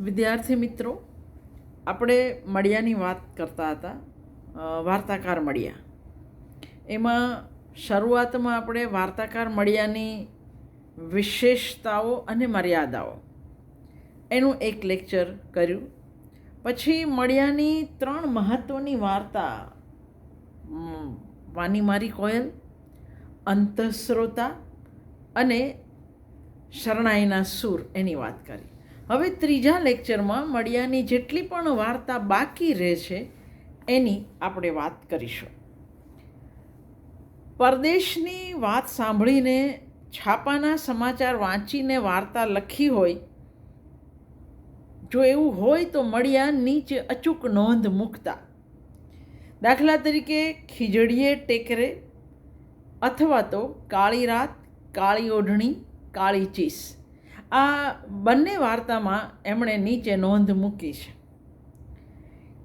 વિદ્યાર્થી મિત્રો, આપણે મળિયાની વાત કરતા હતા, વાર્તાકાર મળિયા. એમાં શરૂઆતમાં આપણે વાર્તાકાર મળિયાની વિશેષતાઓ અને મર્યાદાઓ એનું એક લેક્ચર કર્યું. પછી મળિયાની 3 મહત્ત્વની વાર્તા, વાની મારી કોયલ, અંતઃસ્રોતા અને શરણાઈના સૂર એની વાત કરી. હવે ત્રીજા લેક્ચરમાં મળિયાની જેટલી પણ વાર્તા બાકી રહે છે એની આપણે વાત કરીશું. પરદેશની વાત સાંભળીને, છાપાના સમાચાર વાંચીને વાર્તા લખી હોય, જો એવું હોય તો મળિયા નીચે અચૂક નોંધ મૂકતા. દાખલા તરીકે ખીજડીએ ટેકરે, અથવા તો કાળી રાત, કાળી ઓઢણી, કાળી ચીસ. આ બંને વાર્તામાં એમણે નીચે નોંધ મૂકી છે.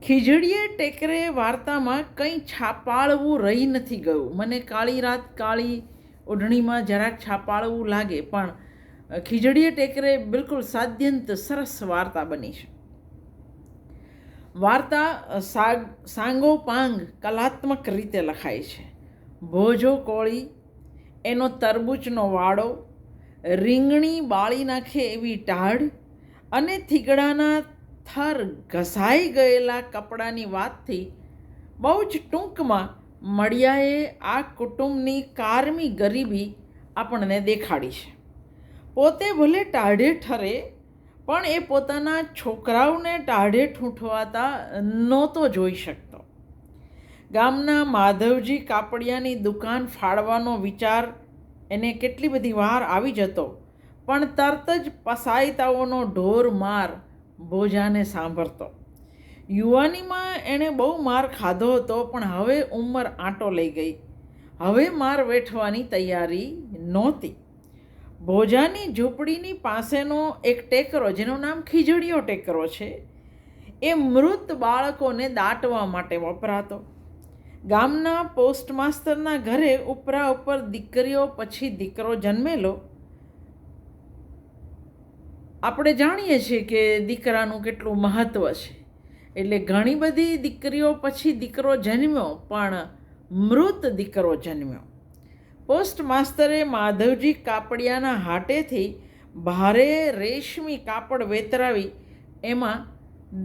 ખીજડીએ ટેકરે વાર્તામાં કંઈ છાપાળવું રહી નથી ગયું. મને કાળી રાત, કાળી ઓઢણીમાં જરાક છાપાળવું લાગે, પણ ખીજડીએ ટેકરે બિલકુલ સાદ્યંત સરસ વાર્તા બની છે. વાર્તા સાંગોપાંગ કલાત્મક રીતે લખાય છે. ભોજો કોળી, એનો તરબૂચનો વાડો, રીંગણી બાળી નાખે એવી ટાઢ અને થીગડાના થર ઘસાઈ ગયેલા કપડાની વાતથી બહુ જ ટૂંકમાં મળિયાએ આ કુટુંબની કારમી ગરીબી આપણને દેખાડી છે. પોતે ભલે ટાઢે ઠરે, પણ એ પોતાના છોકરાઓને ટાઢે ઠૂંઠવાતા નહોતો જોઈ શકતો. ગામના માધવજી કાપડિયાની દુકાન ફાળવાનો વિચાર એને કેટલી બધી વાર આવી જતો, પણ તરત જ પસાયતાઓનો ઢોર માર ભોજાને સાંભળતો. યુવાનીમાં એણે બહુ માર ખાધો હતો, પણ હવે ઉંમર આંટો લઈ ગઈ. હવે માર વેઠવાની તૈયારી નહોતી. ભોજાની ઝૂંપડીની પાસેનો એક ટેકરો, જેનું નામ ખીજડીયો ટેકરો છે, એ મૃત બાળકોને દાટવા માટે વપરાતો. ગામના પોસ્ટમાસ્ટરના ઘરે ઉપરા ઉપર દીકરીઓ પછી દીકરો જન્મેલો. આપણે જાણીએ છીએ કે દીકરાનું કેટલું મહત્ત્વ છે. એટલે ઘણી બધી દીકરીઓ પછી દીકરો જન્મ્યો, પણ મૃત દીકરો જન્મ્યો. પોસ્ટમાસ્ટરે માધવજી કાપડિયાના હાટેથી ભારે રેશમી કાપડ વેતરાવી એમાં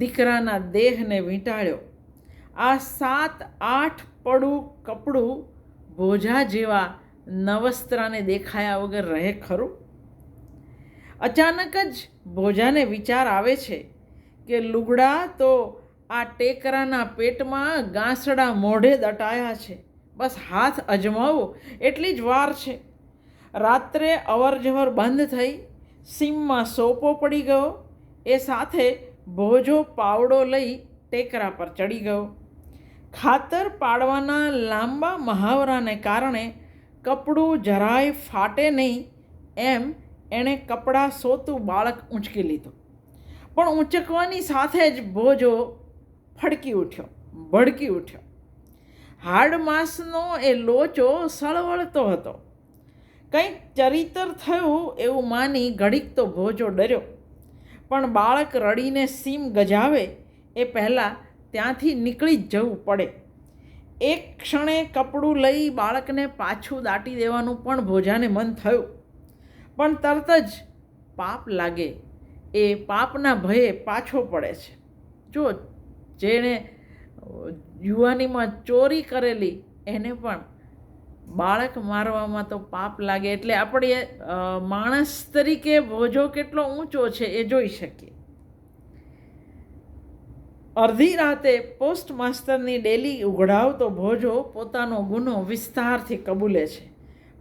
દીકરાના દેહને વીંટાળ્યો. આ 7-8 પડું કપડું ભોજા જેવા નવસ્ત્રાને દેખાયા વગર રહે ખરું? અચાનક જ ભોજાને વિચાર આવે છે કે લુગડા તો આ ટેકરાના પેટમાં ગાંસડા મોઢે દટાયા છે. બસ હાથ અજમાવો એટલી જ વાર છે. રાત્રે અવરજવર બંધ થઈ, સીમમાં સોપો પડી ગયો. એ સાથે ભોજો પાવડો લઈ ટેકરા પર ચડી ગયો. ખાતર પાડવાના લાંબા મહાવરાને કારણે કપડું જરાય ફાટે નહીં એમ એણે કપડાં સોતું બાળક ઊંચકી લીધું. પણ ઊંચકવાની સાથે જ ભોજો ફડકી ઉઠ્યો, ભડકી ઉઠ્યો. હાડ માંસનો એ લોચો સળવળતો હતો. કંઈક ચરિત્ર થયું એવું માની ઘડીક તો ભોજો ડર્યો, પણ બાળક રડીને સીમ ગજાવે એ પહેલાં ત્યાંથી નીકળી જ જવું પડે. એક ક્ષણે કપડું લઈ બાળકને પાછું દાટી દેવાનું પણ ભોજાને મન થયું, પણ તરત જ પાપ લાગે એ પાપના ભયે પાછો પડે છે. જો જેણે યુવાનીમાં ચોરી કરેલી એને પણ બાળક મારવામાં તો પાપ લાગે. એટલે આપણે માણસ તરીકે ભોજો કેટલો ઊંચો છે એ જોઈ શકીએ. અડધી રાતે પોસ્ટમાસ્ટરની ડેલી ઉઘડાવતો ભોજો પોતાનો ગુનો વિસ્તારથી કબૂલે છે,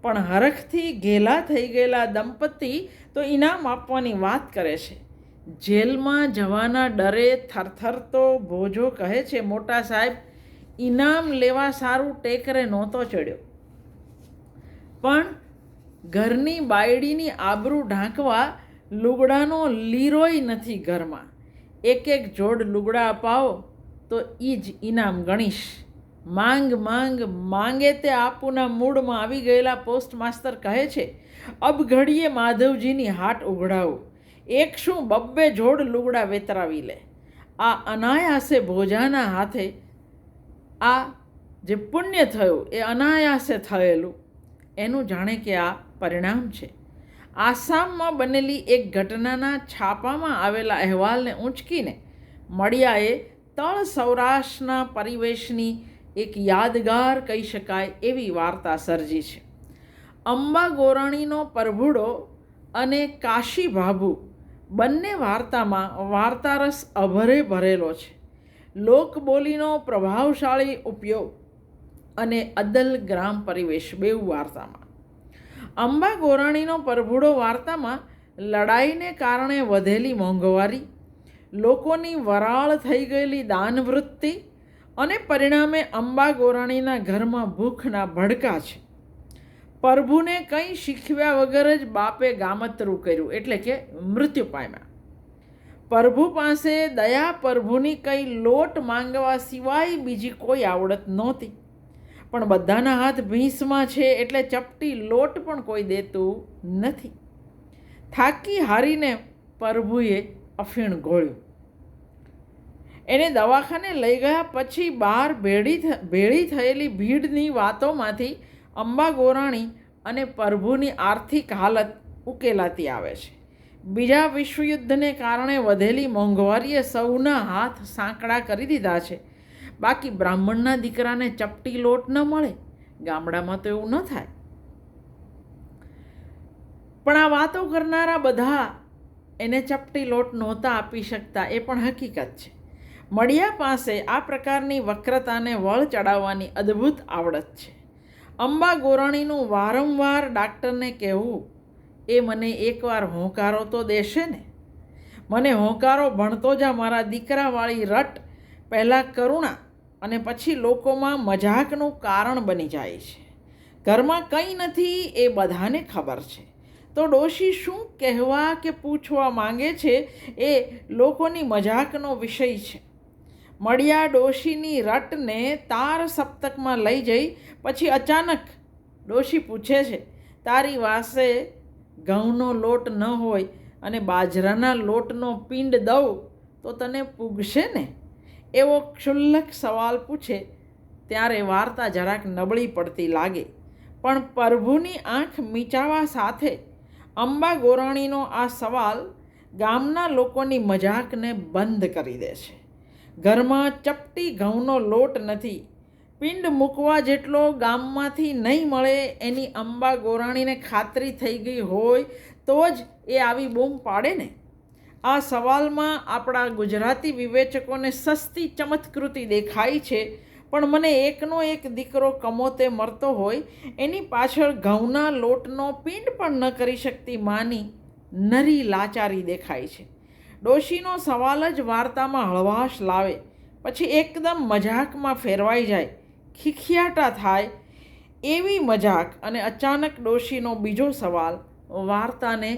પણ હરખથી ઘેલા થઈ ગયેલા દંપતી તો ઇનામ આપવાની વાત કરે છે. જેલમાં જવાના ડરે થરથરતો ભોજો કહે છે, મોટા સાહેબ, ઇનામ લેવા સારું ટેકરે નહોતો ચડ્યો, પણ ઘરની બાયડીની આબરૂ ઢાંકવા લુગડાનો લીરોય નથી ઘરમાં. એક જોડ લુગડા અપાવો તો એ જ ઇનામ ગણીશ. માંગ માંગ માંગે તે આપુના મૂડમાં આવી ગયેલા પોસ્ટમાસ્ટર કહે છે, અબ ઘડીએ માધવજીની હાટ ઉઘડાવું. એક શું બબ્બે જોડ લુગડા વેતરાવી લે. આ અનાયાસે ભોજાના હાથે આ જે પુણ્ય થયું એ અનાયાસે થયેલું એનું જાણે કે આ પરિણામ છે. આસામમાં બનેલી એક ઘટનાના છાપામાં આવેલા અહેવાલને ઊંચકીને મળિયાએ તળ સૌરાષ્ટ્રના પરિવેશની એક યાદગાર કહી શકાય એવી વાર્તા સર્જી છે. અંબા ગોરાણીનો પરભુડો અને કાશી ભાભુ બંને વાર્તામાં વાર્તારસ અભરે ભરેલો છે. લોકબોલીનો પ્રભાવશાળી ઉપયોગ અને અદલ ગ્રામ પરિવેશ બેઉ વાર્તામાં. અંબા ગોરાણીનો પરભુડો વાર્તામાં લડાઈને કારણે વધેલી મોંઘવારી, લોકોની વરાળ થઈ ગયેલી દાનવૃત્તિ અને પરિણામે અંબા ગોરાણીના ઘરમાં ભૂખના ભડકા છે. પ્રભુને કંઈ શીખવ્યા વગર જ બાપે ગામતરું કર્યું એટલે કે મૃત્યુ પામ્યા. પ્રભુ પાસે દયા પ્રભુની કંઈ લોટ માંગવા સિવાય બીજી કોઈ આવડત નહોતી. પણ બધાના હાથ ભીંસમાં છે એટલે ચપટી લોટ પણ કોઈ દેતું નથી. થાકી હારીને પ્રભુએ અફીણ ઘોળ્યું. એને દવાખાને લઈ ગયા પછી બહાર ભેળી થયેલી ભીડની વાતોમાંથી અંબા ગોરાણી અને પ્રભુની આર્થિક હાલત ઉકેલાતી આવે છે. બીજા વિશ્વયુદ્ધને કારણે વધેલી મોંઘવારીએ સૌના હાથ સાંકડા કરી દીધા છે. બાકી બ્રાહ્મણના દીકરાને ચપટી લોટ ન મળે, ગામડામાં તો એવું ન થાય. પણ આ વાતો કરનારા બધા એને ચપટી લોટ નહોતા આપી શકતા એ પણ હકીકત છે. મળિયા પાસે આ પ્રકારની વક્રતાને વળ ચડાવવાની અદ્ભુત આવડત છે. અંબા ગોરાણીનું વારંવાર ડાક્ટરને કહેવું, એ મને એકવાર હોંકારો તો દેશે ને. મને હોંકારો ભણતો જા મારા દીકરાવાળી રટ પહેલાં કરુણા અને પછી લોકોમાં મજાકનું કારણ બની જાય છે. ઘરમાં કંઈ નથી એ બધાને ખબર છે, તો ડોશી શું કહેવા કે પૂછવા માંગે છે એ લોકોની મજાકનો વિષય છે. મળિયા ડોશીની રટને તાર સપ્તકમાં લઈ જઈ પછી અચાનક ડોશી પૂછે છે, તારી પાસે ઘઉંનો લોટ ન હોય અને બાજરાના લોટનો પિંડ દઉં તો તને પૂગશે ને? એવો ક્ષુલ્લક સવાલ પૂછે ત્યારે વાર્તા જરાક નબળી પડતી લાગે. પણ પ્રભુની આંખ મીચાવા સાથે અંબા ગોરાણીનો આ સવાલ ગામના લોકોની મજાકને બંધ કરી દે છે. ઘરમાં ચપટી ઘઉંનો લોટ નથી, પિંડ મૂકવા જેટલો ગામમાંથી નહીં મળે એની અંબા ગોરાણીને ખાતરી થઈ ગઈ હોય તો જ એ આવી બૂમ પાડે ને. આ સવાલમાં આપણા ગુજરાતી વિવેચકોને સસ્તી ચમત્કૃતિ દેખાય છે. પણ મને એકનો એક દીકરો કમોતે મરતો હોય એની પાછળ ઘઉંના લોટનો પિંડ પણ ન કરી શકતી માની નરી લાચારી દેખાય છે. ડોશીનો સવાલ જ વાર્તામાં હળવાશ લાવે, પછી એકદમ મજાકમાં ફેરવાઈ જાય, ખીખિયાટા થાય એવી મજાક. અને અચાનક ડોશીનો બીજો સવાલ વાર્તાને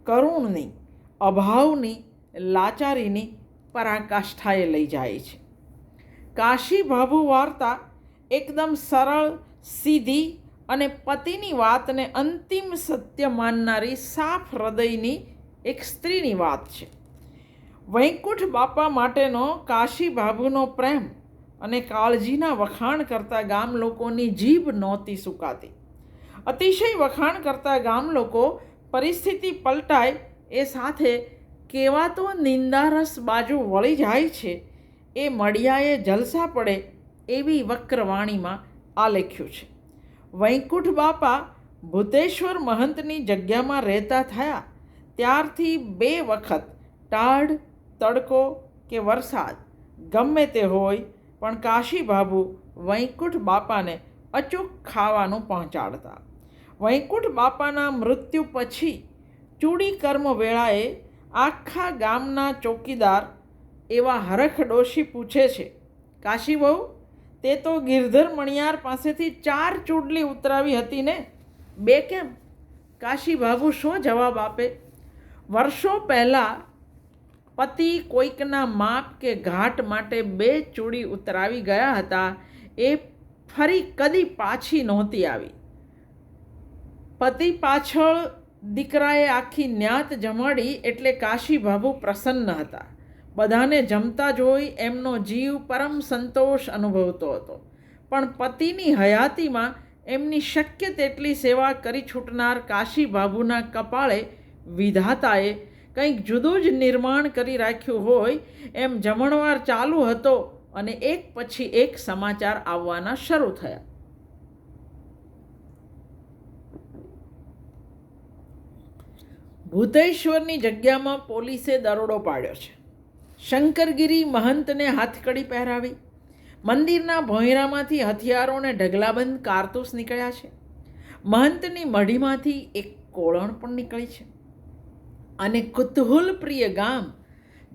કરુણની, અભાવની, લાચારીની પરાકાષ્ઠાએ લઈ જાય છે. કાશી ભાભુ વાર્તા એકદમ સરળ, સીધી અને પતિની વાતને અંતિમ સત્ય માનનારી સાફ હૃદયની એક સ્ત્રીની વાત છે. વૈકુંઠ બાપા માટેનો કાશી ભાભુનો પ્રેમ અને કાળજીના વખાણ કરતા ગામ લોકોની જીભ નહોતી સુકાતી. અતિશય વખાણ કરતા ગામ લોકો પરિસ્થિતિ પલટાય એ સાથે કેવાતો નિંદારસ બાજુ વળી જાય છે એ મળિયાએ જલસા પડે એવી વક્રવાણીમાં આલેખ્યું છે. વૈકુંઠ બાપા ભૂતેશ્વર મહંતની જગ્યામાં રહેતા થયા ત્યારથી 2 વખત ટાઢ, તડકો કે વરસાદ ગમે તે હોય પણ કાશી ભાભુ વૈકુંઠ બાપાને અચૂક ખાવાનું પહોંચાડતા. વૈકુંઠ બાપાના મૃત્યુ પછી ચૂડી કર્મ વેળાએ આખા ગામના ચોકીદાર એવા હરખ ડોશી પૂછે છે, કાશી બહુ, તે તો ગિરધર મણિયાર પાસેથી 4 ચૂડલી ઉતરાવી હતી ને, 2 કેમ? કાશી ભાભુ શું જવાબ આપે? વર્ષો પહેલાં પતિ કોઈકના માપ કે ઘાટ માટે 2 ચૂડી ઉતરાવી ગયા હતા, એ ફરી કદી પાછી નહોતી આવી. પતિ પાછળ દીકરાએ આખી ન્યાત જમાડી એટલે કાશીબાબુ પ્રસન્ન હતા. બધાને જમતા જોઈ એમનો જીવ પરમ સંતોષ અનુભવતો હતો. પણ પતિની હયાતીમાં એમની શક્ય તેટલી સેવા કરી છૂટનાર કાશીબાબુના કપાળે વિધાતાએ કંઈક જુદું જ નિર્માણ કરી રાખ્યું હોય એમ જમણવાર ચાલુ હતો અને એક પછી એક સમાચાર આવવાના શરૂ થયા. ભૂતેશ્વરની જગ્યામાં પોલીસે દરોડો પાડ્યો છે. શંકરગીરી મહંતને હાથકડી પહેરાવી. મંદિરના ભોંયરામાંથી હથિયારોને ઢગલાબંધ કારતૂસ નીકળ્યા છે. મહંતની મઢીમાંથી એક કોળણ પણ નીકળી છે. અને કુતૂહલ પ્રિય ગામ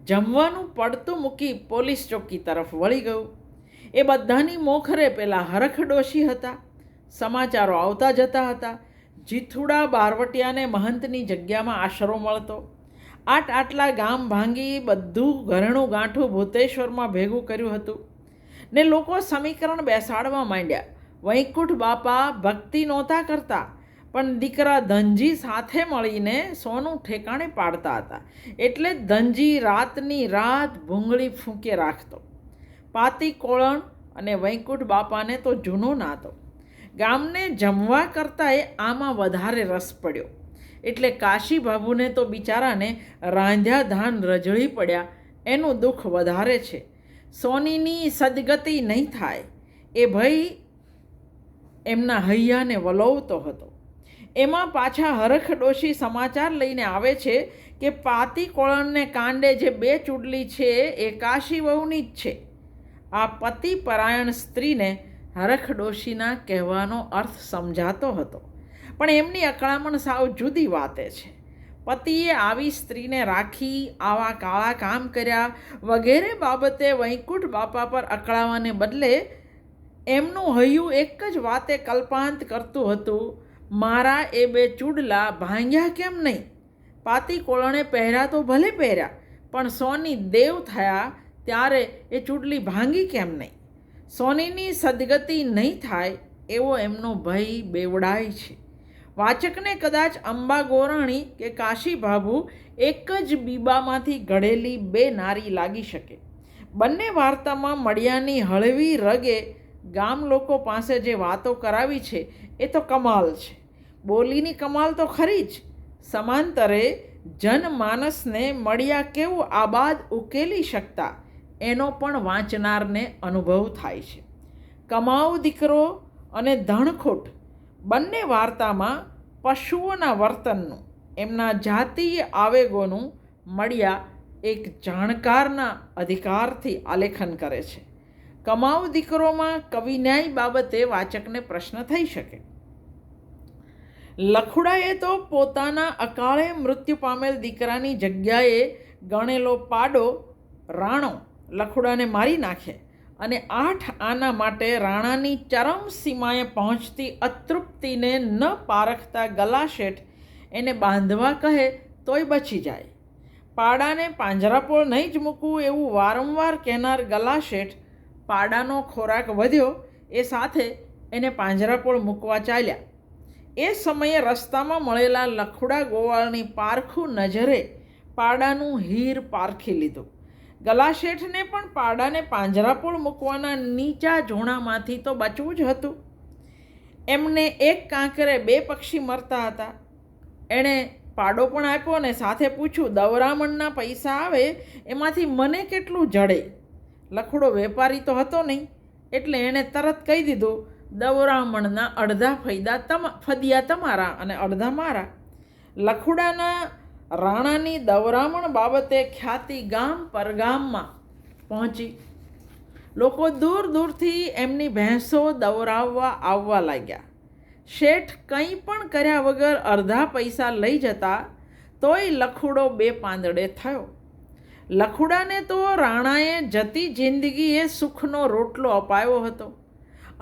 જમવાનું પડતું મૂકી પોલીસ ચોકી તરફ વળી ગયું. એ બધાની મોખરે પેલા હરખ ડોશી હતા. સમાચારો આવતા જતા હતા. જીથુડા બારવટિયાને મહંતની જગ્યામાં આશરો મળતો. આટલા ગામ ભાંગી બધું ઘરેણું ગાંઠું ભૂતેશ્વરમાં ભેગું કર્યું હતું ને લોકો સમીકરણ બેસાડવા માંડ્યા. વૈકુંઠ બાપા ભક્તિ નહોતા કરતા, પણ દીકરા ધનજી સાથે મળીને સોનું ઠેકાણે પાડતા હતા. એટલે ધનજી રાતની રાત ભૂંગળી ફૂંકે રાખતો. પાતી કોળણ અને વૈકુંઠ બાપાને તો જૂનો નાતો. ગામને જમવા કરતાંય આમાં વધારે રસ પડ્યો. એટલે કાશીબાબુને તો બિચારાને રાંધ્યા ધાન રજળી પડ્યા એનું દુઃખ વધારે છે. સોનીની સદગતિ નહીં થાય એ ભય એમના હૈયાને વલોવતો હતો. એમાં પાછા હરખ ડોશી સમાચાર લઈને આવે છે કે પાતી કોળણને કાંડે જે 2 ચૂડલી છે એ કાશીવહુની જ છે. આ પતિ પરાયણ સ્ત્રીને હરખ ડોશીના કહેવાનો અર્થ સમજાતો હતો, પણ એમની અકળામણ સાવ જુદી વાતે છે. પતિએ આવી સ્ત્રીને રાખી, આવા કાળા કામ કર્યા વગેરે બાબતે વૈકુંઠ બાપા પર અકળાવાને બદલે એમનું હૈયું એક જ વાતે કલ્પાંત કરતું હતું, મારા એ 2 ચૂડલા ભાંગ્યા કેમ નહીં? પાતી કોળણે પહેર્યા તો ભલે પહેર્યા, પણ સોની દેવ થયા ત્યારે એ ચૂડલી ભાંગી કેમ નહીં? સોનીની સદગતિ નહીં થાય એવો એમનો ભય બેવડાય છે. વાચકને કદાચ અંબા ગોરાણી કે કાશીબાબુ એક જ બીબામાંથી ઘડેલી 2 નારી લાગી શકે. બંને વાર્તામાં મળ્યાની હળવી રગે ગામ લોકો પાસે જે વાતો કરાવી છે એ તો કમાલ છે. બોલીની કમાલ તો ખરી જ, સમાંતરે જનમાનસને મળ્યા કેવું આબાદ ઉકેલી શકતા એનો પણ વાંચનારને અનુભવ થાય છે. કમાઉ દીકરો અને ધણખોટ બંને વાર્તામાં પશુઓના વર્તનનું, એમના જાતીય આવેગોનું મળ્યા એક જાણકારના અધિકારથી આલેખન કરે છે. કમાઉ દીકરોમાં કવિન્યાય બાબતે વાચકને પ્રશ્ન થઈ શકે. લખુડાએ તો પોતાના અકાળે મૃત્યુ પામેલ દીકરાની જગ્યાએ ગણેલો પાડો રાણો લખુડાને મારી નાખે અને 8 આના માટે રાણાની ચરમ સીમાએ પહોંચતી અતૃપ્તિને ન પારખતા ગલાશેઠ એને બાંધવા કહે તોય બચી જાય. પાડાને પાંજરાપોળ નહીં જ મૂકવું એવું વારંવાર કહેનાર ગલાશેઠ પાડાનો ખોરાક વધ્યો એ સાથે એને પાંજરાપોળ મૂકવા ચાલ્યા. એ સમયે રસ્તામાં મળેલા લખુડા ગોવાળની પારખું નજરે પાડાનું હીર પારખી લીધું. ગલાશેઠને પણ પાડાને પાંજરાપોળ મૂકવાના નીચા ઝોણામાંથી તો બચવું જ હતું. એમને એક કાંકરે 2 પક્ષી મરતા હતા. એણે પાડો પણ આપ્યો અને સાથે પૂછ્યું, દવરામણના પૈસા આવે એમાંથી મને કેટલું જડે? લખુડો વેપારી તો હતો નહીં, એટલે એણે તરત કહી દીધું, દવરામણના અડધા ફદિયા તમારા અને અડધા મારા. લખુડાના રાણાની દવરામણ બાબતે ખ્યાતિ ગામ પરગામમાં પહોંચી. લોકો દૂર દૂરથી એમની ભેંસો દવરાવવા આવવા લાગ્યા. શેઠ કંઈ પણ કર્યા વગર અડધા પૈસા લઈ જતા તોય લખુડો 2 પાંદડે થયો. લખુડાને તો રાણાએ જતી જિંદગીએ સુખનો રોટલો અપાયો હતો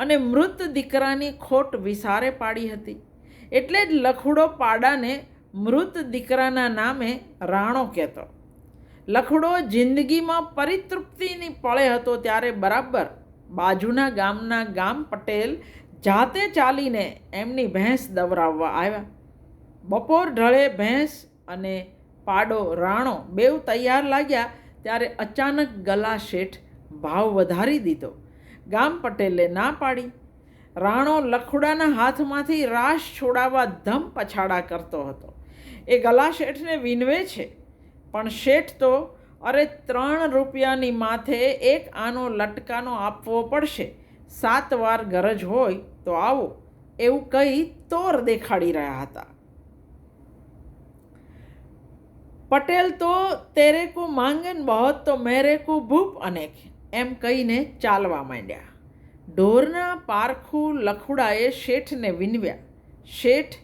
અને મૃત દીકરાની ખોટ વિસારે પાડી હતી. એટલે જ લખુડો પાડાને મૃત દીકરાના નામે રાણો કહેતો. લખુડો જિંદગીમાં પરિતૃપ્તિની પળે હતો ત્યારે બરાબર બાજુના ગામ પટેલ જાતે ચાલીને એમની ભેંસ દવરાવવા આવ્યા. બપોર ઢળે ભેંસ અને પાડો રાણો બેઉ તૈયાર લાગ્યા ત્યારે અચાનક ગલા શેઠ ભાવ વધારી દીધો. ગામ પટેલે ના પાડી. રાણો લખુડાના હાથમાંથી રાશ છોડાવવા ધમ પછાડા કરતો હતો. એ ગલા શેઠને વિનવે છે, પણ શેઠ તો અરે 3 રૂપિયાની માથે એક આનો લટકાનો આપવો પડશે, 7 વાર ગરજ હોય તો આવો, એવું કહી તોર દેખાડી રહ્યા હતા. પટેલ તો તેરે કો માંગન બહોત તો મેરે કો ભૂપ અનેક એમ કહીને ચાલવા માંડ્યા. ઢોરના પારખું લખુડાએ શેઠને વિનવ્યા. શેઠ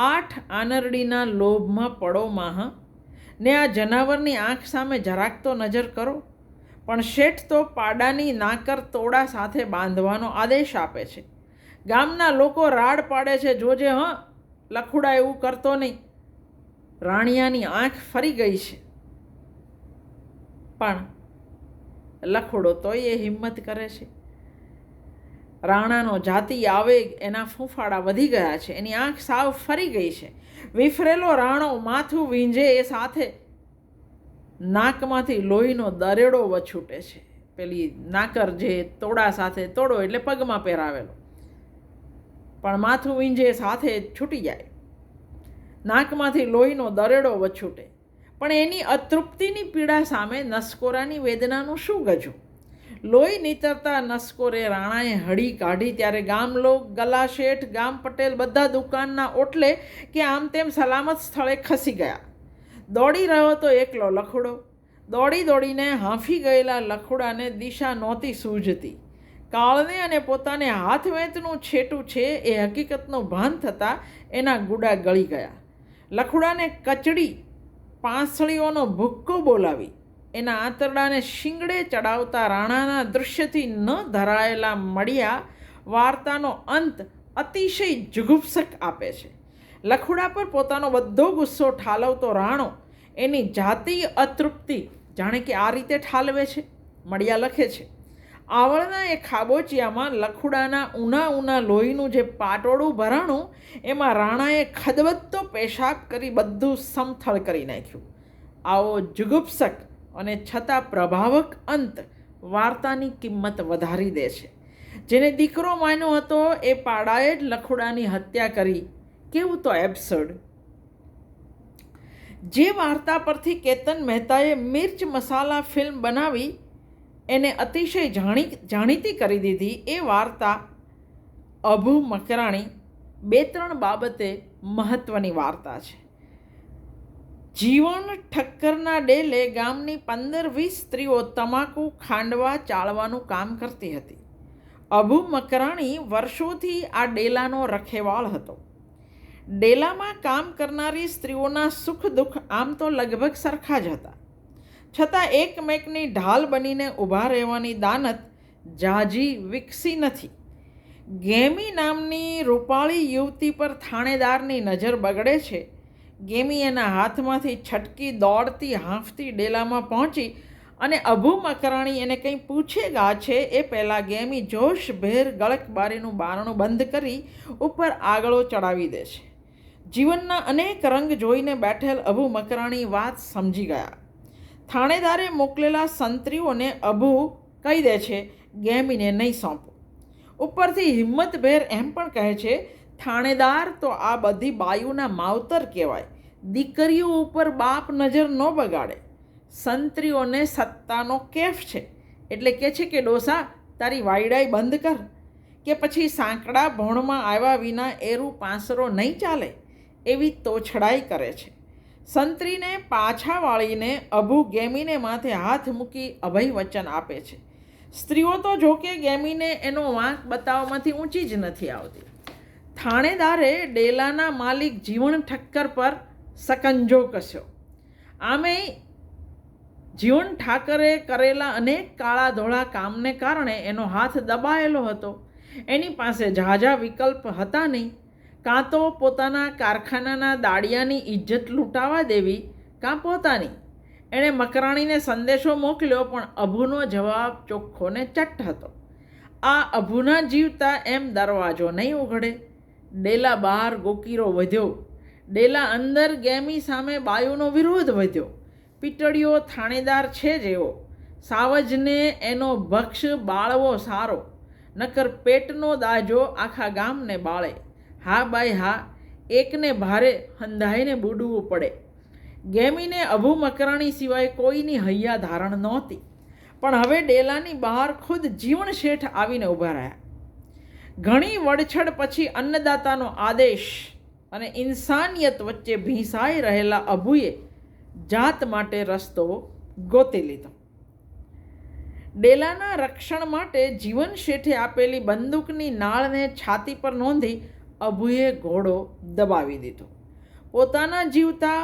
8 આનરડીના લોભમાં પડો માહ, ને આ જનાવરની આંખ સામે જરાક તો નજર કરો. પણ શેઠ તો પાડાની નાકર તોડા સાથે બાંધવાનો આદેશ આપે છે. ગામના લોકો રાડ પાડે છે, જોજે લખુડા એવું કરતો નહીં. રાણિયાની આંખ ફરી ગઈ છે, પણ લખુડો તોય એ હિંમત કરે છે. રાણાનો જાતિ આવેગ એના ફૂંફાડા વધી ગયા છે. એની આંખ સાવ ફરી ગઈ છે. વિફરેલો રાણો માથું વીંજે એ સાથે નાકમાંથી લોહીનો દરેડો વછૂટે છે. પેલી નાકર જે તોડા સાથે, તોડો એટલે પગમાં પહેરાવેલો, પણ માથું વીંજે સાથે છૂટી જાય. નાકમાંથી લોહીનો દરેડો વછૂટે. પણ એની અતૃપ્તિની પીડા સામે નસકોરાની વેદનાનું શું ગજું? લોહી નીતરતા નસકોરે રાણાએ હળી કાઢી ત્યારે ગામ લોક, ગલા શેઠ, ગામ પટેલ બધા દુકાનના ઓટલે કે આમ તેમ સલામત સ્થળે ખસી ગયા. દોડી રહ્યો તો એકલો લખુડો. દોડી દોડીને હાંફી ગયેલા લખુડાને દિશા નહોતી સૂઝતી. કાળને અને પોતાને હાથવેંતનું છેટું છે એ હકીકતનું ભાન થતાં એના ગુડા ગળી ગયા. લખુડાને કચડી પાંસળીઓનો ભૂક્કો બોલાવી એના આંતરડાને શિંગડે ચડાવતા રાણાના દૃશ્યથી ન ધરાયેલા મળ્યા વાર્તાનો અંત અતિશય જુગુપ્સક આપે છે. લખુડા પર પોતાનો બધો ગુસ્સો ઠાલવતો રાણો એની જાતીય અતૃપ્તિ જાણે કે આ રીતે ઠાલવે છે. મળ્યા લખે છે, આવળના એ ખાબોચિયામાં લખુડાના ઊના લોહીનું જે પાટોળું ભરાણું એમાં રાણાએ ખદબદતો પેશાબ કરી બધું સમથળ કરી નાખ્યું. આવો જુગુપ્સક અને છતાં પ્રભાવક અંત વાર્તાની કિંમત વધારી દે છે. જેને દીકરો માન્યો હતો એ પાડાએ જ લખુડાની હત્યા કરી. કેવું તો એબ્સર્ડ! જે વાર્તા પરથી કેતન મહેતાએ મિર્ચ મસાલા ફિલ્મ બનાવી એને અતિશય જાણીતી કરી દીધી, એ વાર્તા અભુ મકરાણી 2-3 બાબતે મહત્ત્વની વાર્તા છે. જીવન ઠક્કરના ડેલે ગામની 15-20 સ્ત્રીઓ તમાકુ ખાંડવા ચાળવાનું કામ કરતી હતી. અભુ મકરાણી વર્ષોથી આ ડેલાનો રખેવાળ હતો. ડેલામાં કામ કરનારી સ્ત્રીઓના સુખ દુઃખ આમ તો લગભગ સરખા જ હતા, છતાં એકમેકની ઢાલ બનીને ઊભા રહેવાની દાનત ઝાઝી વિકસી નથી. ગેમી નામની રૂપાળી યુવતી પર થાણેદારની નજર બગડે છે. ગેમી એના હાથમાંથી છટકી દોડતી હાંફતી ડેલામાં પહોંચી અને અભુ મકરાણી એને કંઈ પૂછે ગા છે એ પહેલાં ગેમી જોશભેર ગળકબારીનું બારણું બંધ કરી ઉપર આગળો ચડાવી દે છે. જીવનના અનેક રંગ જોઈને બેઠેલ અભુ મકરાણી વાત સમજી ગયા. થાણેદારે મોકલેલા સંત્રીઓને અભુ કહી દે છે, ગેમીને નહીં સોંપો. ઉપરથી હિંમતભેર એમ પણ કહે છે, થાણેદાર તો આ બધી બાયુના માવતર કહેવાય, દીકરીઓ ઉપર બાપ નજર ન બગાડે. સંત્રીઓને સત્તાનો કેફ છે એટલે કહે છે કે ડોસા તારી વાયડાઈ બંધ કર, કે પછી સાંકડા ભોણમાં આવ્યા વિના એરું પાંસરો નહીં ચાલે, એવી તોછડાઈ કરે છે. સંત્રીને પાછા વાળીને અભુ ગેમીને માથે હાથ મૂકી અભય વચન આપે છે. સ્ત્રીઓ તો જોકે ગેમીને એનો વાંક બતાવવામાંથી ઊંચી જ નથી આવતી. થાણેદારે ડેલાના માલિક જીવણ ઠક્કર પર સકંજો કસ્યો. આમેય જીવણ ઠાકરે કરેલા અનેક કાળા ધોળા કામને કારણે એનો હાથ દબાયેલો હતો. એની પાસે ઝાઝા વિકલ્પ હતા નહીં. કાં તો પોતાના કારખાનાના દાડિયાની ઇજ્જત લૂંટાવા દેવી, કાં પોતાની. એણે મકરાણીને સંદેશો મોકલ્યો, પણ અભુનો જવાબ ચોખ્ખો ને ચટ્ટ હતો. આ અભુના જીવતા એમ દરવાજો નહીં ઉઘડે. ડેલા બહાર ગોકીરો વધ્યો. ડેલા અંદર ગેમી સામે બાયુનો વિરોધ વધ્યો. પીટળીઓ થાણેદાર છે જેવો, સાવજને એનો ભક્ષ બાળવો સારો, નકર પેટનો દાજો આખા ગામને બાળે. હા બાઈ હા, એકને ભારે હંધાઈને બુડવું પડે. ગેમીને અભુ મકરાણી સિવાય કોઈની હૈયા ધારણ નહોતી, પણ હવે ડેલાની બહાર ખુદ જીવણ શેઠ આવીને ઊભા રહ્યા. ઘણી વડછડ પછી અન્નદાતાનો આદેશ અને ઇન્સાનિયત વચ્ચે ભીંસાઈ રહેલા અભુએ જાત માટે રસ્તો ગોતી લીધો. ડેલાના રક્ષણ માટે જીવન શેઠે આપેલી બંદૂકની નાળને છાતી પર નોંધી અભુએ ઘોડો દબાવી દીધો. પોતાના જીવતા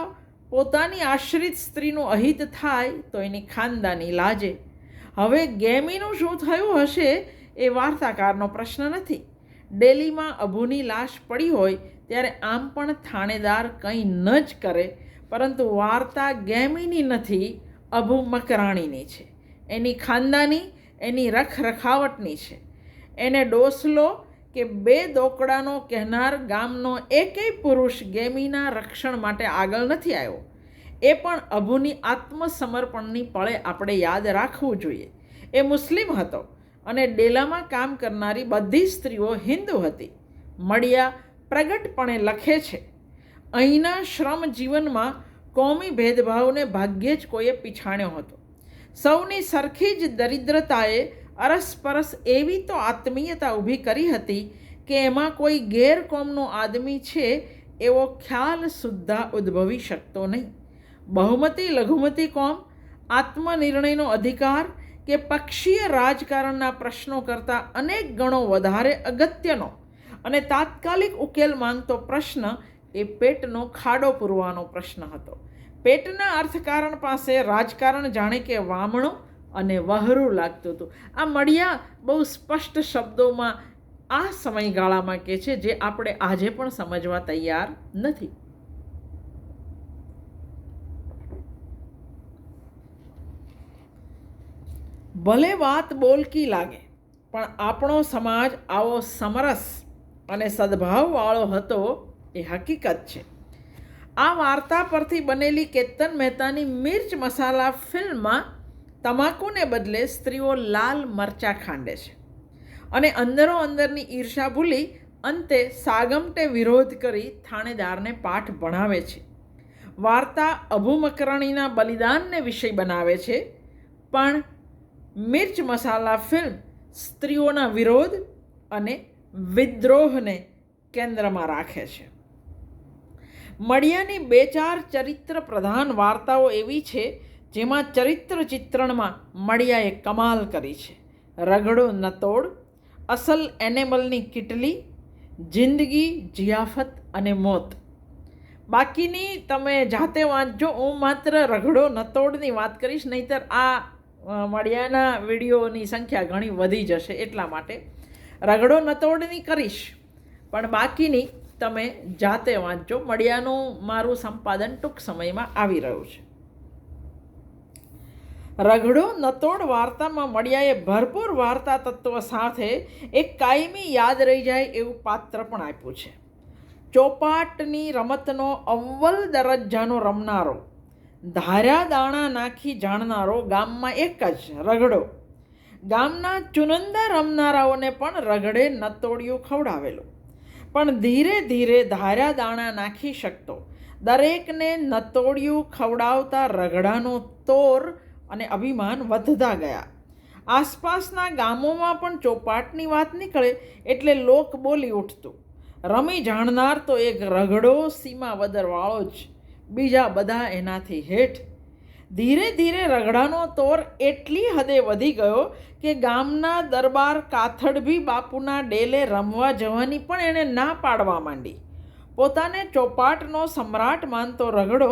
પોતાની આશ્રિત સ્ત્રીનું અહિત થાય તો એની ખાનદાની લાજે. હવે ગેમીનું શું થયું હશે એ વાર્તાકારનો પ્રશ્ન નથી. ડેલીમાં અભુની લાશ પડી હોય ત્યારે આમ પણ થાણેદાર કંઈ ન જ કરે, પરંતુ વાર્તા ગેમીની નથી, અભુ મકરાણીની છે, એની ખાનદાની, એની રખરખાવટની છે. એને ડોસલો કે બે દોકડાનો કહેનાર ગામનો એકેય પુરુષ ગેમીના રક્ષણ માટે આગળ નથી આવ્યો. એ પણ અભુની આત્મસમર્પણની પળે આપણે યાદ રાખવું જોઈએ. એ મુસ્લિમ હતો અને ડેલામાં કામ કરનારી બધી સ્ત્રીઓ હિન્દુ હતી. મળિયા પ્રગટપણે લખે છે, અહીંના શ્રમ જીવનમાં કોમી ભેદભાવને ભાગ્યે જ કોઈએ પીછાણ્યો હતો. સૌની સરખી જ દરિદ્રતાએ અરસપરસ એવી તો આત્મીયતા ઊભી કરી હતી કે એમાં કોઈ ગેરકોમનો આદમી છે એવો ખ્યાલ સુદ્ધા ઉદ્ભવી શકતો નહીં. બહુમતી લઘુમતી કોમ, આત્મનિર્ણયનો અધિકાર કે પક્ષીય રાજકારણના પ્રશ્નો કરતાં અનેક ગણો વધારે અગત્યનો અને તાત્કાલિક ઉકેલ માંગતો પ્રશ્ન એ પેટનો ખાડો પૂરવાનો પ્રશ્ન હતો. પેટના અર્થકારણ પાસે રાજકારણ જાણે કે વામણું અને વહરું લાગતું હતું. આ મળિયા બહુ સ્પષ્ટ શબ્દોમાં આ સમયગાળામાં કહે છે, જે આપણે આજે પણ સમજવા તૈયાર નથી. ભલે વાત બોલકી લાગે, પણ આપણો સમાજ આવો સમરસ અને સદભાવવાળો હતો એ હકીકત છે. આ વાર્તા પરથી બનેલી કેતન મહેતાની મિર્ચ મસાલા ફિલ્મમાં તમાકુને બદલે સ્ત્રીઓ લાલ મરચાં ખાંડે છે અને અંદરો અંદરની ઈર્ષા ભૂલી અંતે સાગમટે વિરોધ કરી થાણેદારને પાઠ ભણાવે છે. વાર્તા અભુ મકરાણીના બલિદાનને વિષય બનાવે છે, પણ મિર્ચ મસાલા ફિલ્મ સ્ત્રીઓના વિરોધ અને વિદ્રોહને કેન્દ્રમાં રાખે છે. મળિયાની બે ચાર ચરિત્ર પ્રધાન વાર્તાઓ એવી છે જેમાં ચરિત્ર ચિત્રણમાં મળિયાએ કમાલ કરી છે. રગડો નતોડ, અસલ એનેમલની કિટલી, જિંદગી, જિયાફત અને મોત. બાકીની તમે જાતે વાંચજો. હું માત્ર રગડો નતોડની વાત કરીશ, નહીંતર આ મળિયાના વિડીયોની સંખ્યા ઘણી વધી જશે. એટલા માટે રગડો નતોડની કરીશ, પણ બાકીની તમે જાતે વાંચજો. મળિયાનું મારું સંપાદન ટૂંક સમયમાં આવી રહ્યું છે. રગડો નતોડ વાર્તામાં મળિયાએ ભરપૂર વાર્તા તત્વ સાથે એક કાયમી યાદ રહી જાય એવું પાત્ર પણ આપ્યું છે. ચોપાટની રમતનો અવ્વલ દરજ્જાનો રમનારો, ધાર્યા દાણા નાખી જાણનારો ગામમાં એક જ રગડો. ગામના ચુનંદા રમનારાઓને પણ રગડે નતોડિયું ખવડાવેલું, પણ ધીરે ધીરે ધાર્યા દાણા નાખી શકતો દરેકને નતોડિયું ખવડાવતા રગડાનો તોર અને અભિમાન વધતા ગયા. આસપાસના ગામોમાં પણ ચોપાટની વાત નીકળે એટલે લોક બોલી ઉઠતું. રમી જાણનાર તો એક રગડો સીમા વદરવાળો જ, બીજા બધા એનાથી હેઠ. ધીરે ધીરે રગડાનો તોર એટલી હદે વધી ગયો કે ગામના દરબાર કાથડભી બાપુના ડેલે રમવા જવાની પણ એણે ના પાડવા માંડી. પોતાને ચોપાટનો સમ્રાટ માનતો રગડો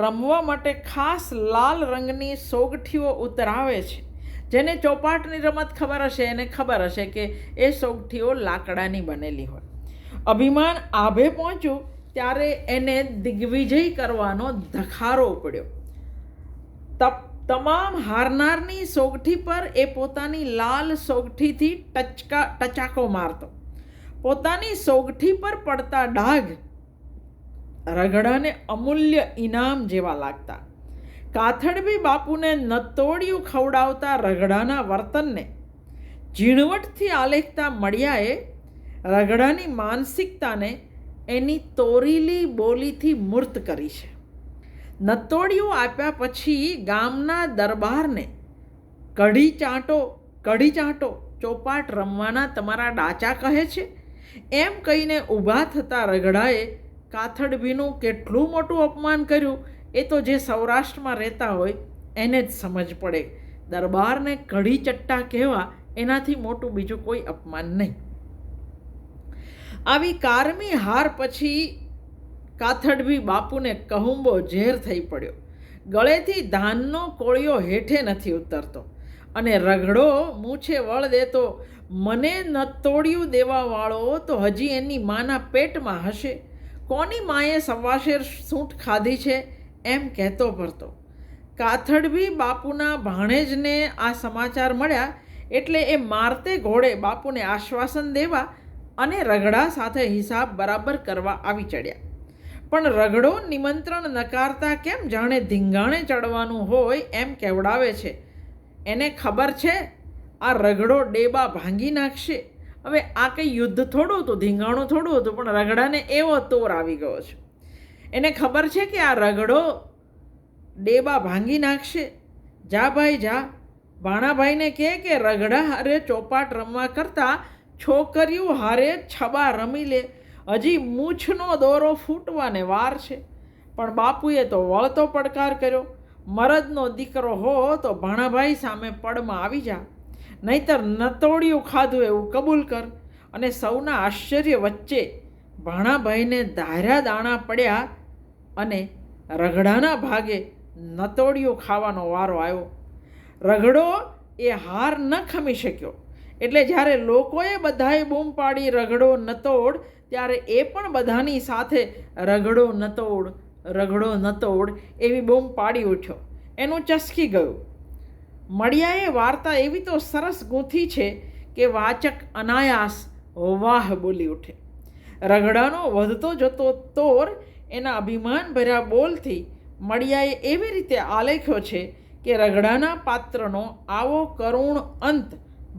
રમવા માટે ખાસ લાલ રંગની સોગઠીઓ ઉતરાવે છે. જેને ચોપાટની રમત ખબર હશે એને ખબર હશે કે એ સોગઠીઓ લાકડાની બનેલી હોય. અભિમાન આભે પહોંચ્યું ત્યારે એને દિગ્વિજય કરવાનો ધખારો પડ્યો. તમામ હારનારની સોગઠી પર એ પોતાની લાલ સોગઠીથી ટચાકો મારતો. પોતાની સોગઠી પર પડતા ડાઘ રગડાને અમૂલ્ય ઇનામ જેવા લાગતા. કાથડભી બાપુને નતોડિયું ખવડાવતા રગડાના વર્તનને ઝીણવટથી આલેખતા મળિયાએ રગડાની માનસિકતાને એની તોરીલી બોલીથી મૂર્ત કરી છે. નતોડિયું આપ્યા પછી ગામના દરબારને કઢી ચાંટો ચોપાટ રમવાના તમારા ડાચા કહે છે એમ કહીને ઊભા થતા રગડાએ કાથડભીનું કેટલું મોટું અપમાન કર્યું એ તો જે સૌરાષ્ટ્રમાં રહેતા હોય એને જ સમજ પડે. દરબારને કઢી ચટ્ટા કહેવા એનાથી મોટું બીજું કોઈ અપમાન નહીં. આવી કારમી હાર પછી કાથડભી બાપુને કહુંબો ઝેર થઈ પડ્યો. ગળેથી ધાનનો કોળિયો હેઠે નથી ઉતરતો અને રગડો મૂછે વળ દેતો મને નતોડિયું દેવાવાળો તો હજી એની માના પેટમાં હશે, કોની માએ સવાશેર સૂંઠ ખાધી છે એમ કહેતો ફરતો. કાથડભી બાપુના ભાણેજને આ સમાચાર મળ્યા એટલે એ મારતે ઘોડે બાપુને આશ્વાસન દેવા અને રગડા સાથે હિસાબ બરાબર કરવા આવી ચડ્યા. પણ રગડો નિમંત્રણ નકારતા કેમ જાણે ધીંગાણે ચડવાનું હોય એમ કહેવડાવે છે. એને ખબર છે આ રગડો ડેબા ભાંગી નાખશે. હવે આ કંઈ યુદ્ધ થોડું હતું, ધીંગાણું થોડું હતું, પણ રગડાને એવો તોર આવી ગયો છે. એને ખબર છે કે આ રગડો ડેબા ભાંગી નાખશે. જા ભાઈ જા, ભાણાભાઈને કહે કે રગડા હારે ચોપાટ રમવા કરતાં છોકરીઓ હારે છબા રમી લે, હજી મૂછનો દોરો ફૂટવાને વાર છે. પણ બાપુએ તો વળતો પડકાર કર્યો, મરદનો દીકરો હો તો ભાણાભાઈ સામે પડમાં આવી જા, નહીતર નતોડિયું ખાધું એવું કબૂલ કર. અને સૌના આશ્ચર્ય વચ્ચે ભાણાભાઈને ધાર્યા દાણા પડ્યા અને રગડાના ભાગે નતોડિયું ખાવાનો વારો આવ્યો. રગડો એ હાર ન ખમી શક્યો એટલે જ્યારે લોકોએ બધાએ બૂમ પાડી રગડો નતોડ, ત્યારે એ પણ બધાની સાથે રગડો નતોડ એવી બૂમ પાડી ઉઠ્યો. એનું ચસકી ગયું. મળિયાએ વાર્તા એવી તો સરસ ગૂંથી છે કે વાચક અનાયાસ વાહ બોલી ઉઠે. રગડાનો વધતો જતો તોર એના અભિમાન ભર્યા બોલથી મળિયાએ એવી રીતે આલેખ્યો છે કે રગડાના પાત્રનો આવો કરુણ અંત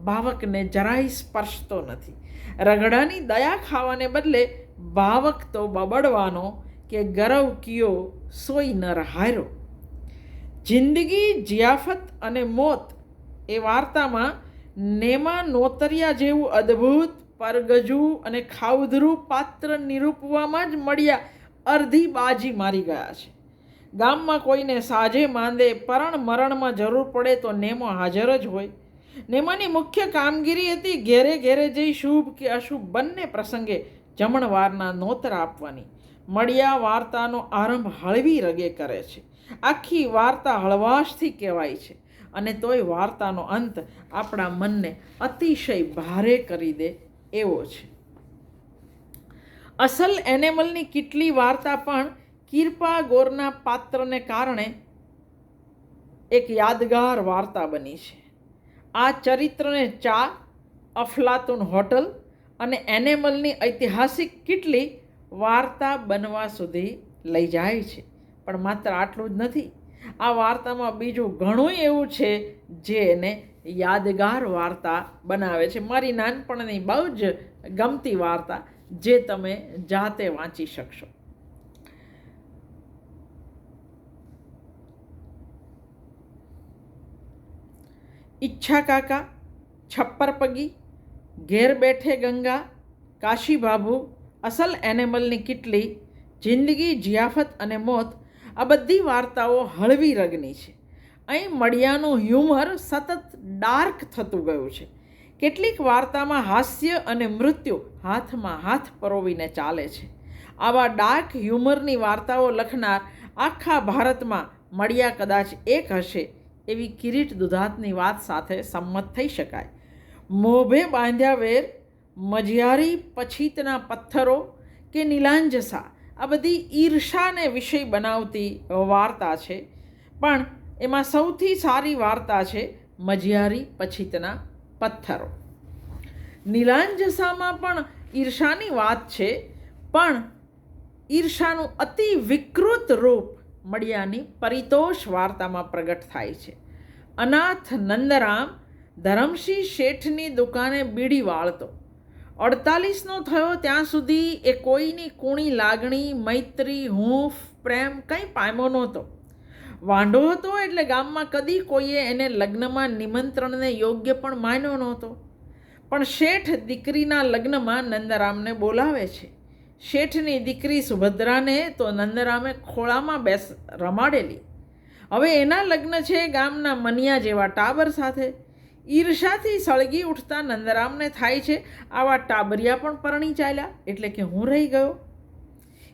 ભાવકને જરાય સ્પર્શતો નથી. રગડાની દયા ખાવાને બદલે ભાવક તો બબડવાનો કે ગરવ કિયો સોઈ ન રહાયો. જિંદગી જિયાફત અને મોત એ વાર્તામાં નેમા નોતરિયા જેવું અદ્ભુત પરગજું અને ખાઉધરું પાત્ર નિરૂપવામાં જ મળ્યા અર્ધી બાજી મારી ગયા છે. ગામમાં કોઈને સાજે માંદે પરણ મરણમાં જરૂર પડે તો નેમો હાજર જ હોય. નેમાની મુખ્ય કામગીરી હતી ઘેરે ઘેરે જઈ શુભ કે અશુભ બંને પ્રસંગે જમણવારના નોતરા આપવાની. મળિયા વાર્તાનો આરંભ હળવી રગે કરે છે. આખી વાર્તા હળવાશથી કહેવાય છે અને તોય વાર્તાનો અંત આપણા મનને અતિશય ભારે કરી દે એવો છે. અસલ એનેમલની કેટલી વાર્તા પણ કિરપા ગોરના પાત્રને કારણે એક યાદગાર વાર્તા બની છે. આ ચરિત્રને ચા, અફલાતુન હોટલ અને એનેમલની ઐતિહાસિક કેટલી વાર્તા બનવા સુધી લઈ જાય છે. પણ માત્ર આટલું જ નથી, આ વાર્તામાં બીજું ઘણું એવું છે જે એને યાદગાર વાર્તા બનાવે છે. મારી નાનપણની બહુ જ ગમતી વાર્તા જે તમે જાતે વાંચી શકશો. ઈચ્છા કાકા, છપ્પર પગી, ઘેર બેઠે ગંગા, કાશી બાબુ, અસલ એનેમલની કેટલી, જિંદગી જિયાફત અને મોત, આ બધી વાર્તાઓ હળવી રગની છે. અહીં મળિયાનું હ્યુમર સતત ડાર્ક થતું ગયું છે. કેટલીક વાર્તામાં હાસ્ય અને મૃત્યુ હાથમાં હાથ પરોવીને ચાલે છે. આવા ડાર્ક હ્યુમરની વાર્તાઓ લખનાર આખા ભારતમાં મળિયા કદાચ એક હશે એવી કિરીટ દુધાતની વાત સાથે સંમત થઈ શકાય. મોભે બાંધ્યા વેર, મજિયારી પછીતના પથ્થરો કે નીલાંજસા, આ બધી ઈર્ષાને વિષય બનાવતી વાર્તા છે. પણ એમાં સૌથી સારી વાર્તા છે મજિયારી પછીતના પથ્થરો. નીલાંજસામાં પણ ઈર્ષાની વાત છે, પણ ઈર્ષાનું અતિ વિકૃત રૂપ મળિયાની પરિતોષ વાર્તામાં પ્રગટ થાય છે. અનાથ નંદરામ ધરમસિંહ શેઠની દુકાને બીડી વાળતો. 48નો થયો ત્યાં સુધી એ કોઈની કૂણી લાગણી, મૈત્રી, હૂંફ, પ્રેમ કંઈ પામ્યો નહોતો. વાંઢો હતો એટલે ગામમાં કદી કોઈએ એને લગ્નમાં નિમંત્રણને યોગ્ય પણ માન્યો નહોતો. પણ શેઠ દીકરીના લગ્નમાં નંદરામને બોલાવે છે. શેઠની દીકરી સુભદ્રાને તો નંદરામે ખોળામાં રમાડેલી. હવે એના લગ્ન છે ગામના મનિયા જેવા ટાબર સાથે. ઈર્ષાથી સળગી ઉઠતા નંદરામને થાય છે આવા ટાબરિયા પણ પરણી ચાલ્યા એટલે કે હું રહી ગયો.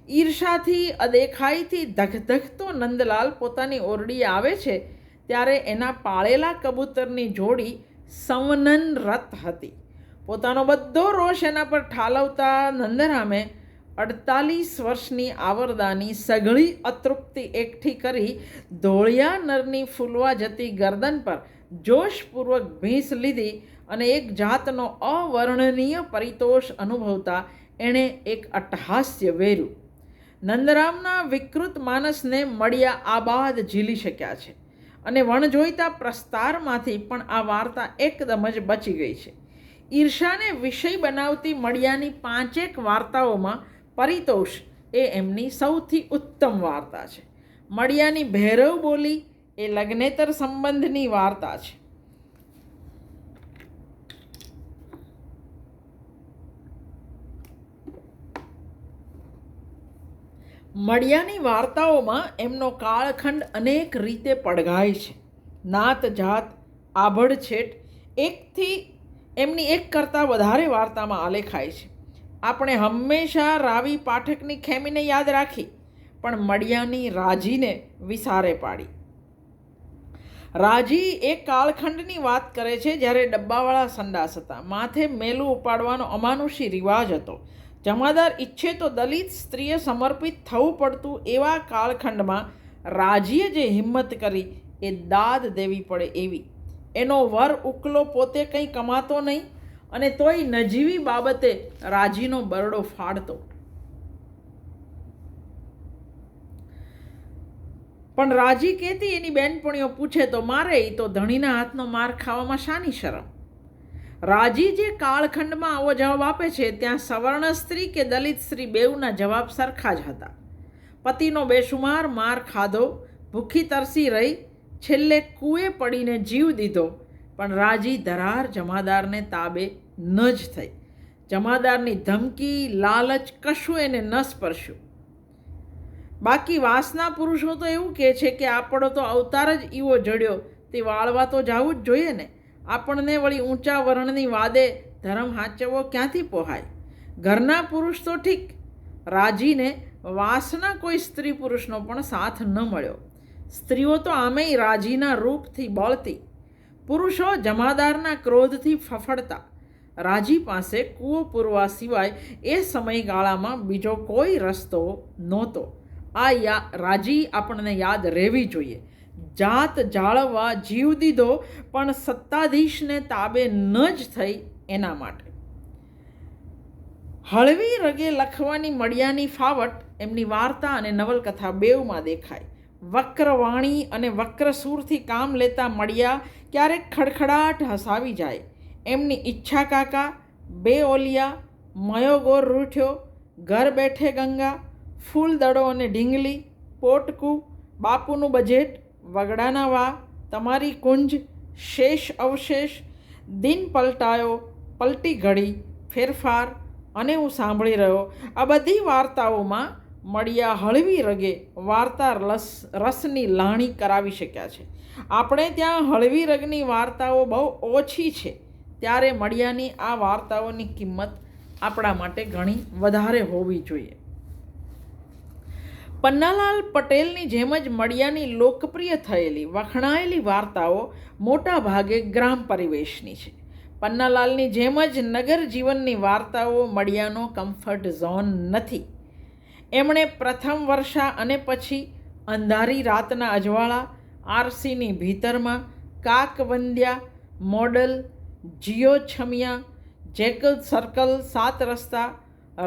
ઈર્ષાથી અદેખાઈથી ધગધગતો નંદલાલ પોતાની ઓરડીએ આવે છે ત્યારે એના પાળેલા કબૂતરની જોડી સંવનનરત હતી. પોતાનો બધો રોષ એના પર ઠાલવતા નંદરામે 48 વર્ષની આવરદાની સઘળી અતૃપ્તિ એકઠી કરી ધોળિયા નરની ફૂલવા જતી ગરદન પર જોશપૂર્વક ભીંસ લીધી અને એક જાતનો અવર્ણનીય પરિતોષ અનુભવતા એણે એક અટ્ટહાસ્ય વેર્યું. નંદરામના વિકૃત માનસને મળિયા આબાદ ઝીલી શક્યા છે અને વણજોઈતા પ્રસ્તારમાંથી પણ આ વાર્તા એકદમ જ બચી ગઈ છે. ઈર્ષાને વિષય બનાવતી મળિયાની 5 વાર્તાઓમાં પરિતોષ એ એમની સૌથી ઉત્તમ વાર્તા છે. મળિયાની ભૈરવ બોલી એ લગ્નેતર સંબંધની વાર્તા છે. મળિયાની વાર્તાઓમાં એમનો કાળખંડ અનેક રીતે પડઘાય છે. નાત જાત આભડછેટ એકથી એમની એક કરતાં વધારે વાર્તામાં આલેખાય છે. આપણે હંમેશા રાવી પાઠકની ખેમીને યાદ રાખી પણ મળિયાની રાજીને વિસારે પાડી. રાજી એ કાળખંડની વાત કરે છે જ્યારે ડબ્બાવાળા સંડાસ હતા. માથે મેલું ઉપાડવાનો અમાનુષી રિવાજ હતો. જમાદાર ઈચ્છે તો દલિત સ્ત્રીએ સમર્પિત થવું પડતું એવા કાળખંડમાં રાજીએ જે હિંમત કરી એ દાદ દેવી પડે એવી. એનો વર ઉકલો પોતે કંઈ કમાતો નહીં અને તોય નજીવી બાબતે રાજીનો બરડો ફાડતો. પણ રાજી કહેતી એની બહેનપણીઓ પૂછે તો મારે તો ધણીના હાથનો માર ખાવામાં શાની શરમ. રાજી જે કાળખંડમાં આવો જવાબ આપે છે ત્યાં સવર્ણ સ્ત્રી કે દલિત સ્ત્રી બેઉના જવાબ સરખા જ હતા. પતિનો બેશુમાર માર ખાધો, ભૂખી તરસી રહી, છેલ્લે કૂએ પડીને જીવ દીધો, પણ રાજી ધરાર જમાદારને તાબે ન જ થઈ. જમાદારની ધમકી, લાલચ કશું એને ન સ્પર્શ્યું. બાકી વાસના પુરુષો તો એવું કહે છે કે આપણો તો અવતાર જ એવો જડ્યો તે વાળવા તો જવું જ જોઈએ ને. આપણને વળી ઊંચા વર્ણની વાદે ધર્મ હાચવવો ક્યાંથી પોહાય. ઘરના પુરુષ તો ઠીક, રાજીને વાસના કોઈ સ્ત્રી પુરુષનો પણ સાથ ન મળ્યો. સ્ત્રીઓ તો આમેય રાજીના રૂપથી બળતી, પુરુષો જમાદારના ક્રોધથી ફફડતા. રાજી પાસે કૂવો પૂરવા સિવાય એ સમયગાળામાં બીજો કોઈ રસ્તો નહોતો. આ રાજી આપણને યાદ રહેવી જોઈએ. જાત જાળવવા જીવ દીધો પણ સત્તાધીશને તાબે ન જ થઈ એના માટે. હળવી રગે લખવાની મળિયાની ફાવટ એમની વાર્તા અને નવલકથા બેઉમાં દેખાય. વક્રવાણી અને વક્રસૂરથી કામ લેતા મળિયા ક્યારેક ખડખડાટ હસાવી જાય. એમની ઈચ્છા કાકા, બે ઓલિયા, મયો ગોર રૂઠ્યો, ઘર બેઠે ગંગા, ફૂલદડો અને ઢીંગલી, પોટકું, બાપુનું બજેટ, વગડાના વા, તમારી કુંજ, શેષ અવશેષ, દિન પલટાયો, પલટી ઘડી, ફેરફાર અને હું સાંભળી રહ્યો, આ બધી વાર્તાઓમાં મળિયા હળવી રગે વાર્તા રસની લાણી કરાવી શક્યા છે. આપણે ત્યાં હળવી રગની વાર્તાઓ બહુ ઓછી છે ત્યારે મળિયાની આ વાર્તાઓની કિંમત આપણા માટે ઘણી વધારે હોવી જોઈએ. પન્નાલાલ પટેલની જેમ જ મળિયાની લોકપ્રિય થયેલી વખણાયેલી વાર્તાઓ મોટા ભાગે ગ્રામ પરિવેશની છે. પન્નાલાલની જેમ જ નગર જીવનની વાર્તાઓ મળિયાનો કમ્ફર્ટ ઝોન નથી. એમણે પ્રથમ વર્ષા અને પછી અંધારી રાતના અજવાળા, આરસીની ભીતરમાં, કાકવંદ્યા, મોડલ, જીઓ છમિયા, જેકલ સર્કલ, 7 રસ્તા,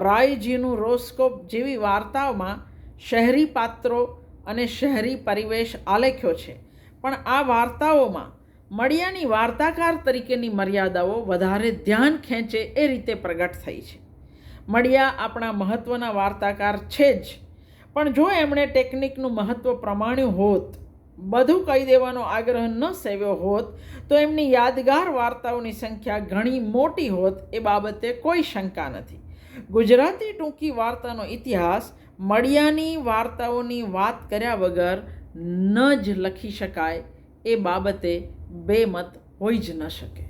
રાયજીનું રોસ્કોપ જેવી વાર્તાઓમાં શહેરી પાત્રો અને શહેરી પરિવેશ આલેખ્યો છે, પણ આ વાર્તાઓમાં મળિયાની વાર્તાકાર તરીકેની મર્યાદાઓ વધારે ધ્યાન ખેંચે એ રીતે પ્રગટ થઈ છે. મળિયા આપણા મહત્ત્વના વાર્તાકાર છે જ, પણ જો એમણે ટેકનિકનું મહત્ત્વ પ્રમાણ્યું હોત, બધું કહી દેવાનો આગ્રહ ન સેવ્યો હોત, તો એમની યાદગાર વાર્તાઓની સંખ્યા ઘણી મોટી હોત, એ બાબતે કોઈ શંકા નથી. ગુજરાતી ટૂંકી વાર્તાનો ઇતિહાસ મળિયાની વાર્તાઓની વાત કર્યા વગર ન જ લખી શકાય, એ બાબતે બેમત હોઈ જ ન શકે.